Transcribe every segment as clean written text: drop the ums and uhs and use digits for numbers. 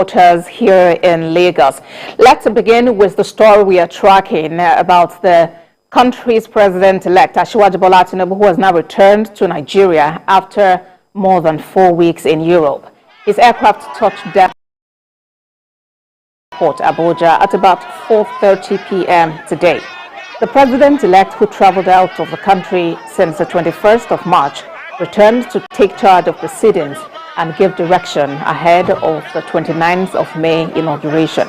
Reporters here in Lagos. Let's begin with the story we are tracking about the country's president-elect, Asiwaju Bola Tinubu, who has now returned to Nigeria after more than 4 weeks in Europe. His aircraft touched down at Abuja at about 4:30 p.m. today. The president-elect, who traveled out of the country since the 21st of March, returned to take charge of proceedings and give direction ahead of the 29th of May inauguration.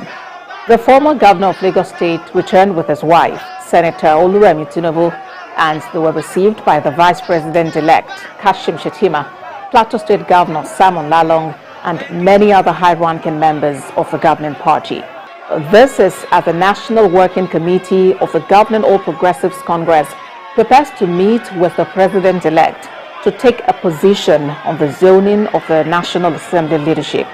The former governor of Lagos State returned with his wife, Senator Bola Tinubu, and they were received by the Vice President-elect, Kashim Shettima, Plateau State Governor Simon Lalong, and many other high-ranking members of the governing party. This is as the National Working Committee of the governing All Progressives Congress prepares to meet with the president-elect to take a position on the zoning of the National Assembly leadership.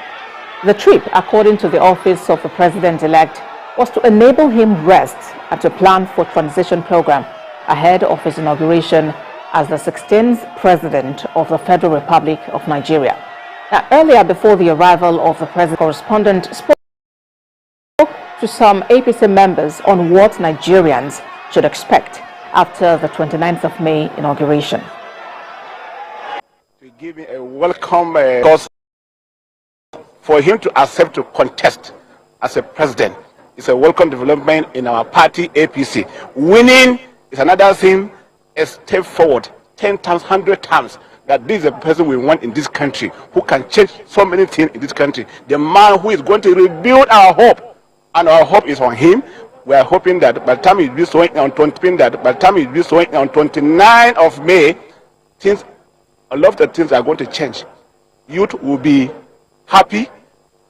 The trip, according to the office of the president-elect, was to enable him rest and to plan for transition program ahead of his inauguration as the 16th president of the Federal Republic of Nigeria. Now, earlier, before the arrival of the president, correspondent spoke to some APC members on what Nigerians should expect after the 29th of May inauguration. To give him a welcome cause for him to accept to contest as a president. It's a welcome development in our party, APC. Winning is another thing, a step forward, 10 times, 100 times, that this is a person we want in this country, who can change so many things in this country. The man who is going to rebuild our hope, and our hope is on him. We are hoping that by the time it will be sowing on 29th of May, things, a lot of the things are going to change. Youth will be happy,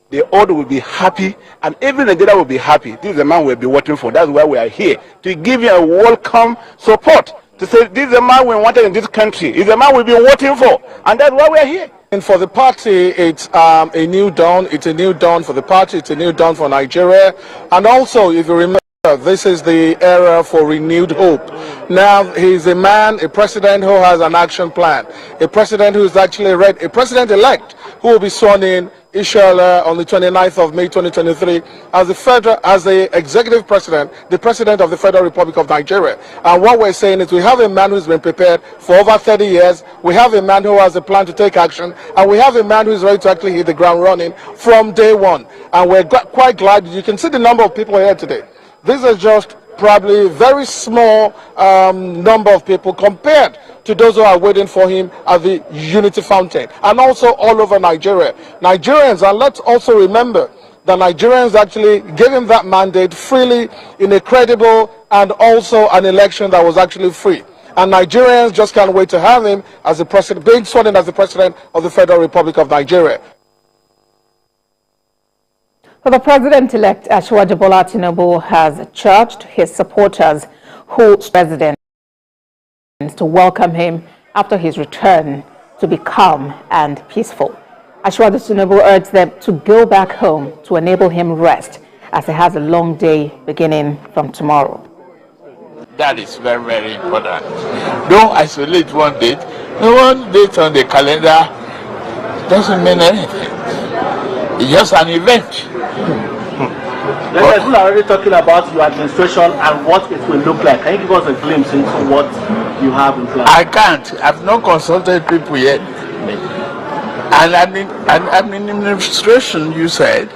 the old will be happy, and even Nigeria will be happy. This is the man we'll be waiting for. That's why we are here, to give you a welcome support, to say this is the man we wanted in this country. It's the man we've been waiting for, and that's why we are here. And for the party, it's a new dawn. It's a new dawn for the party. It's a new dawn for Nigeria. And also, if you remember, this is the era for renewed hope. Now, he's a man, a president who has an action plan, a president who is actually ready, a president-elect who will be sworn in, inshallah, on the 29th of May 2023 as the executive president, the president of the Federal Republic of Nigeria. And what we're saying is we have a man who's been prepared for over 30 years, we have a man who has a plan to take action, and we have a man who's ready to actually hit the ground running from day one. And we're quite glad. You can see the number of people here today. This is just probably a very small number of people compared to those who are waiting for him at the Unity Fountain and also all over Nigeria. Nigerians, and let's also remember that Nigerians actually gave him that mandate freely in a credible and also an election that was actually free. And Nigerians just can't wait to have him as the president, being sworn in as the president of the Federal Republic of Nigeria. The president-elect Asiwaju Bola Tinubu has charged his supporters who president to welcome him after his return to be calm and peaceful. Asiwaju Tinubu urged them to go back home to enable him rest as he has a long day beginning from tomorrow. That is very, very important. Don't isolate one date. One date on the calendar doesn't mean anything. It's just an event. People are already talking about your administration and what it will look like. Can you give us a glimpse into what you have in plan? I can't. I've not consulted people yet. And administration, you said,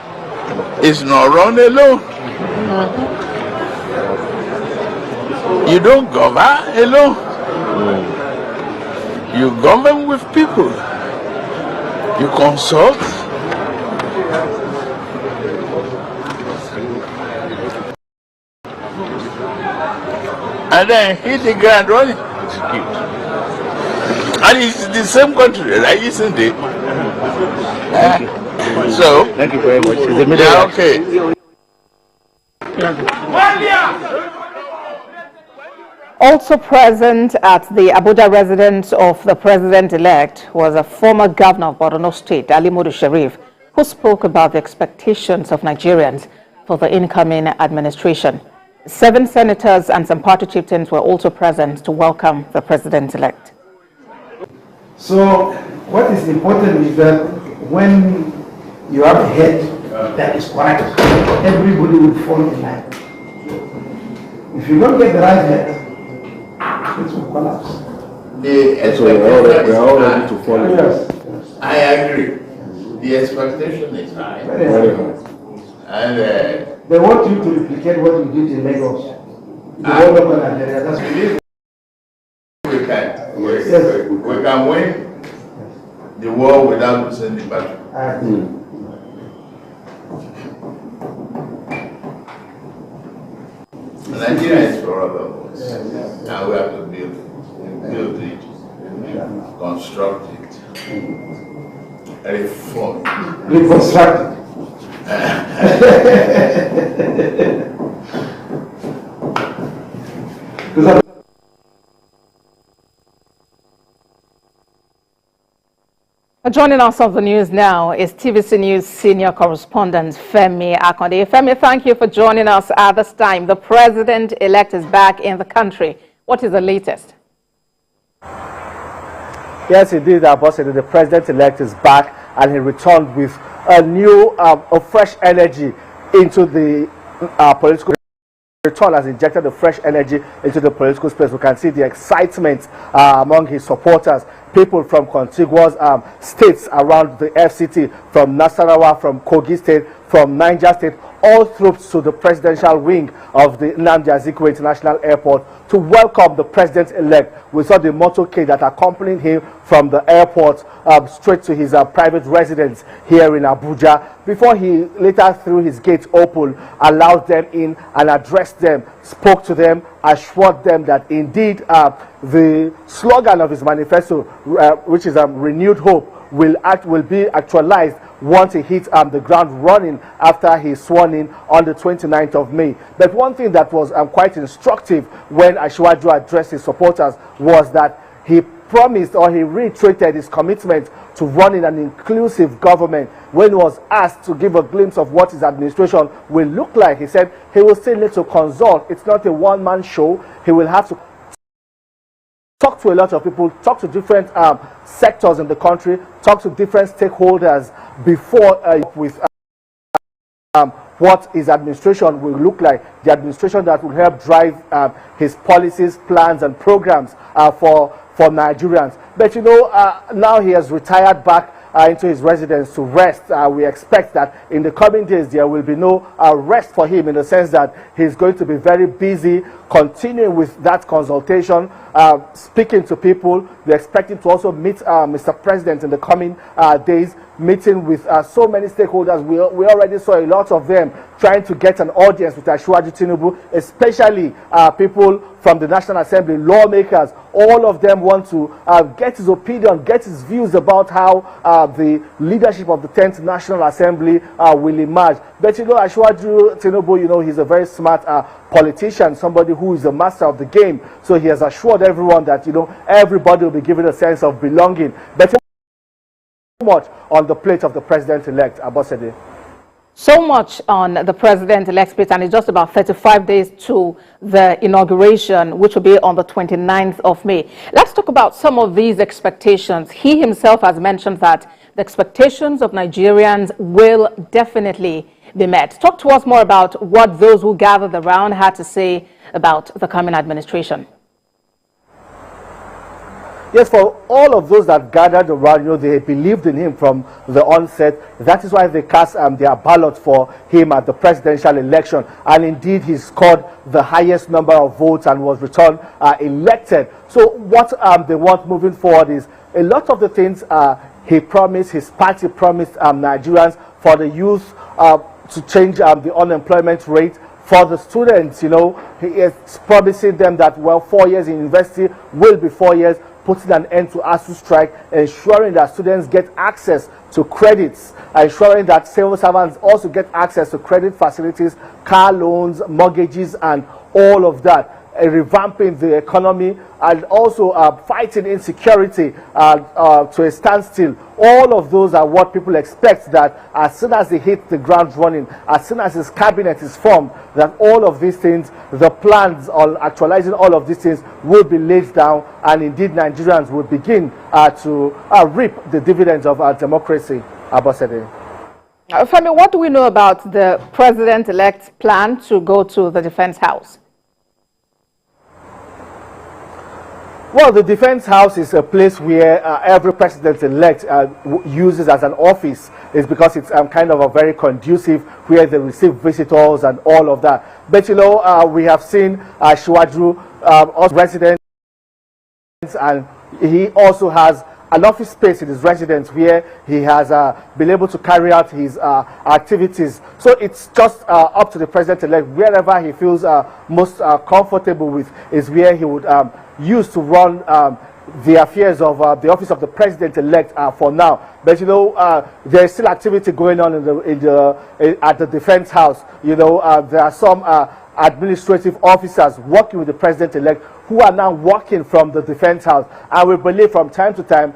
is not run alone. You don't govern alone. You govern with people. You consult. And then hit the ground running. And it's the same country, right? Isn't it? So, thank you very much. Okay. Also present at the Abuja residence of the president-elect was a former governor of Borno State, Ali Modu Sharif, who spoke about the expectations of Nigerians for the incoming administration. 7 senators and some party chieftains were also present to welcome the president-elect. So what is important is that when you have a head that is correct, everybody will fall in line. If you don't get the right head, it will collapse. So we are all ready to follow. Yes. I agree. The expectation is high. Very high. And they want you to replicate what you did in Lagos. The world of Nigeria. That's we can win the war without losing the battle. Nigeria is for all of us. Now we have to build it, construct it, reform, reconstruct it. Joining us on the news now is TVC News senior correspondent Femi Akonde. Femi, thank you for joining us at this time. The president-elect is back in the country. What is the latest? Yes, indeed, Ambassador. The president-elect is back, and he returned with a new, fresh energy into the political. Return has injected the fresh energy into the political space. We can see the excitement among his supporters, people from contiguous states around the FCT, from Nasarawa, from Kogi State, from Niger State, all troops to the presidential wing of the Nnamdi Azikiwe International Airport to welcome the president-elect. We saw the motorcade that accompanied him from the airport straight to his private residence here in Abuja, before he later threw his gate open, allowed them in and addressed them, spoke to them, assured them that indeed the slogan of his manifesto, which is renewed hope, will be actualized once he hits the ground running after he's sworn in on the 29th of May. But one thing that was quite instructive when Asiwaju addressed his supporters was that he promised, or he reiterated his commitment to running an inclusive government. When he was asked to give a glimpse of what his administration will look like, he said he will still need to consult. It's not a one-man show. He will have to talk to a lot of people, talk to different sectors in the country, talk to different stakeholders before with what his administration will look like, the administration that will help drive his policies, plans, and programs for Nigerians. But you know, now he has retired back into his residence to rest. We expect that in the coming days there will be no rest for him, in the sense that he's going to be very busy continuing with that consultation, speaking to people. We're expecting to also meet Mr. President in the coming days, meeting with so many stakeholders. We already saw a lot of them trying to get an audience with Bola Tinubu, especially people from the National Assembly, lawmakers. All of them want to get his opinion, get his views about how the leadership of the 10th National Assembly will emerge. But you know, Bola Tinubu, you know, he's a very smart politician, somebody who is a master of the game. So he has assured everyone that, you know, everybody will be given a sense of belonging. But much on the plate of the president-elect, Abosede. So much on the president-elect's plate, and it's just about 35 days to the inauguration, which will be on the 29th of May. Let's talk about some of these expectations. He himself has mentioned that the expectations of Nigerians will definitely be met. Talk to us more about what those who gathered around had to say about the coming administration. Yes, for all of those that gathered around, you know, they believed in him from the onset. That is why they cast their ballot for him at the presidential election. And indeed, he scored the highest number of votes and was returned elected. So what they want moving forward is a lot of the things he promised, his party promised Nigerians, for the youth to change the unemployment rate. For the students, you know, he is promising them that, well, 4 years in university will be 4 years, putting an end to ASU strike, ensuring that students get access to credits, ensuring that civil servants also get access to credit facilities, car loans, mortgages, and all of that. Revamping the economy, and also fighting insecurity to a standstill. All of those are what people expect, that as soon as they hit the ground running, as soon as his cabinet is formed, that all of these things, the plans on actualizing all of these things will be laid down, and indeed Nigerians will begin to reap the dividends of our democracy. Abosede. Femi, what do we know about the president-elect's plan to go to the Defense House? Well, the Defense House is a place where every president-elect uses as an office. It's because it's kind of a very conducive where they receive visitors and all of that. But you know, we have seen Shiwaju residents, and he also has an office space in his residence where he has been able to carry out his activities. So it's just up to the president-elect. Wherever he feels most comfortable with is where he would use to run the affairs of the office of the president-elect for now. But you know, there is still activity going on at the Defense House. You know, there are some administrative officers working with the president-elect who are now working from the Defense House, and we believe from time to time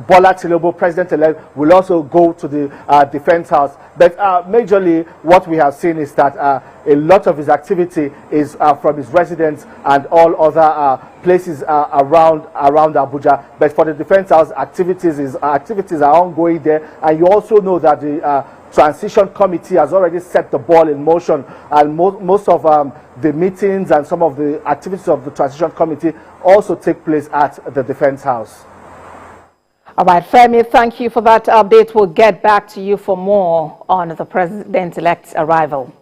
Bola Tinubu, president-elect, will also go to the Defense House. But majorly what we have seen is that a lot of his activity is from his residence and all other places around Abuja. But for the Defense House, activities are ongoing there, and you also know that the Transition Committee has already set the ball in motion, and most of the meetings and some of the activities of the Transition Committee also take place at the Defense House. All right, Femi, thank you for that update. We'll get back to you for more on the president-elect's arrival.